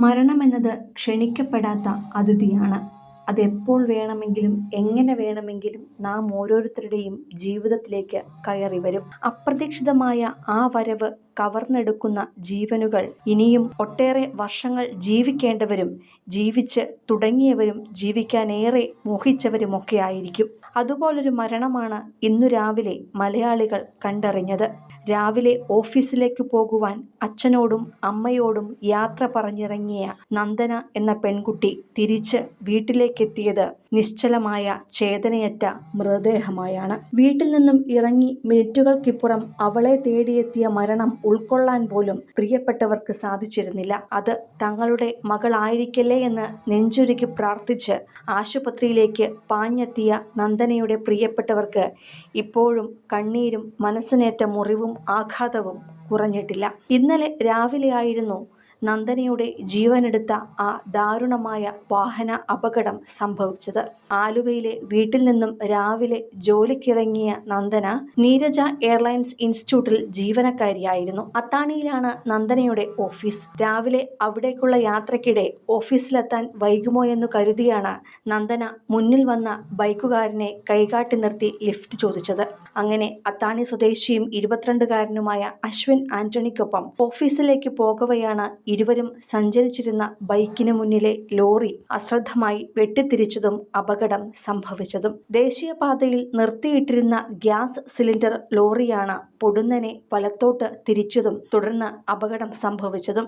മരണമെന്നത് ക്ഷണിക്കപ്പെടാത്ത അതിഥിയാണ്. അതെപ്പോൾ വേണമെങ്കിലും എങ്ങനെ വേണമെങ്കിലും നാം ഓരോരുത്തരുടെയും ജീവിതത്തിലേക്ക് കയറിവരും. അപ്രതീക്ഷിതമായ ആ വരവ് കവർന്നെടുക്കുന്ന ജീവനുകൾ ഇനിയും ഒട്ടേറെ വർഷങ്ങൾ ജീവിക്കേണ്ടവരും ജീവിച്ച് തുടങ്ങിയവരും ജീവിക്കാനേറെ മോഹിച്ചവരുമൊക്കെ ആയിരിക്കും. അതുപോലൊരു മരണമാണ് ഇന്നു രാവിലെ മലയാളികൾ കണ്ടറിഞ്ഞത്. രാവിലെ ഓഫീസിലേക്ക് പോകുവാൻ അച്ഛനോടും അമ്മയോടും യാത്ര പറഞ്ഞിറങ്ങിയ നന്ദന എന്ന പെൺകുട്ടി തിരിച്ച് വീട്ടിലേക്കെത്തിയത് നിശ്ചലമായ ചേതനയറ്റ മൃതദേഹമായാണ്. വീട്ടിൽ നിന്നും ഇറങ്ങി മിനിറ്റുകൾക്കിപ്പുറം അവളെ തേടിയെത്തിയ മരണം ഉൾക്കൊള്ളാൻ പോലും പ്രിയപ്പെട്ടവർക്ക് സാധിച്ചിരുന്നില്ല. അത് തങ്ങളുടെ മകളായിരിക്കല്ലേ എന്ന് നെഞ്ചുരുക്കി പ്രാർത്ഥിച്ച് ആശുപത്രിയിലേക്ക് പാഞ്ഞെത്തിയ നന്ദനയുടെ പ്രിയപ്പെട്ടവർക്ക് ഇപ്പോഴും കണ്ണീരും മനസ്സിനേറ്റ മുറിവും ആഘാതവും കുറഞ്ഞിട്ടില്ല. ഇന്നലെ രാവിലെയായിരുന്നു നന്ദനയുടെ ജീവനെടുത്ത ആ ദാരുണമായ വാഹന അപകടം സംഭവിച്ചത്. ആലുവയിലെ വീട്ടിൽ നിന്നും രാവിലെ ജോലിക്കിറങ്ങിയ നന്ദന നീരജ എയർലൈൻസ് ഇൻസ്റ്റിറ്റ്യൂട്ടിൽ ജീവനക്കാരിയായിരുന്നു. അത്താണിയിലാണ് നന്ദനയുടെ ഓഫീസ്. രാവിലെ അവിടേക്കുള്ള യാത്രക്കിടെ ഓഫീസിലെത്താൻ വൈകുമോ എന്ന് കരുതിയാണ് നന്ദന മുന്നിൽ വന്ന ബൈക്കുകാരനെ കൈകാട്ടി നിർത്തി ലിഫ്റ്റ് ചോദിച്ചത്. അങ്ങനെ അത്താണി സ്വദേശിയും 22-കാരനുമായ അശ്വിൻ ആന്റണിക്കൊപ്പം ഓഫീസിലേക്ക് പോകവെയാണ് ഇരുവരും സഞ്ചരിച്ചിരുന്ന ബൈക്കിന് മുന്നിലെ ലോറി അശ്രദ്ധമായി വെട്ടിത്തിരിച്ചതും അപകടം സംഭവിച്ചതും. ദേശീയപാതയിൽ നിർത്തിയിട്ടിരുന്ന ഗ്യാസ് സിലിണ്ടർ ലോറിയാണ് പൊടുന്നനെ വലത്തോട്ട് തിരിച്ചതും തുടർന്ന് അപകടം സംഭവിച്ചതും.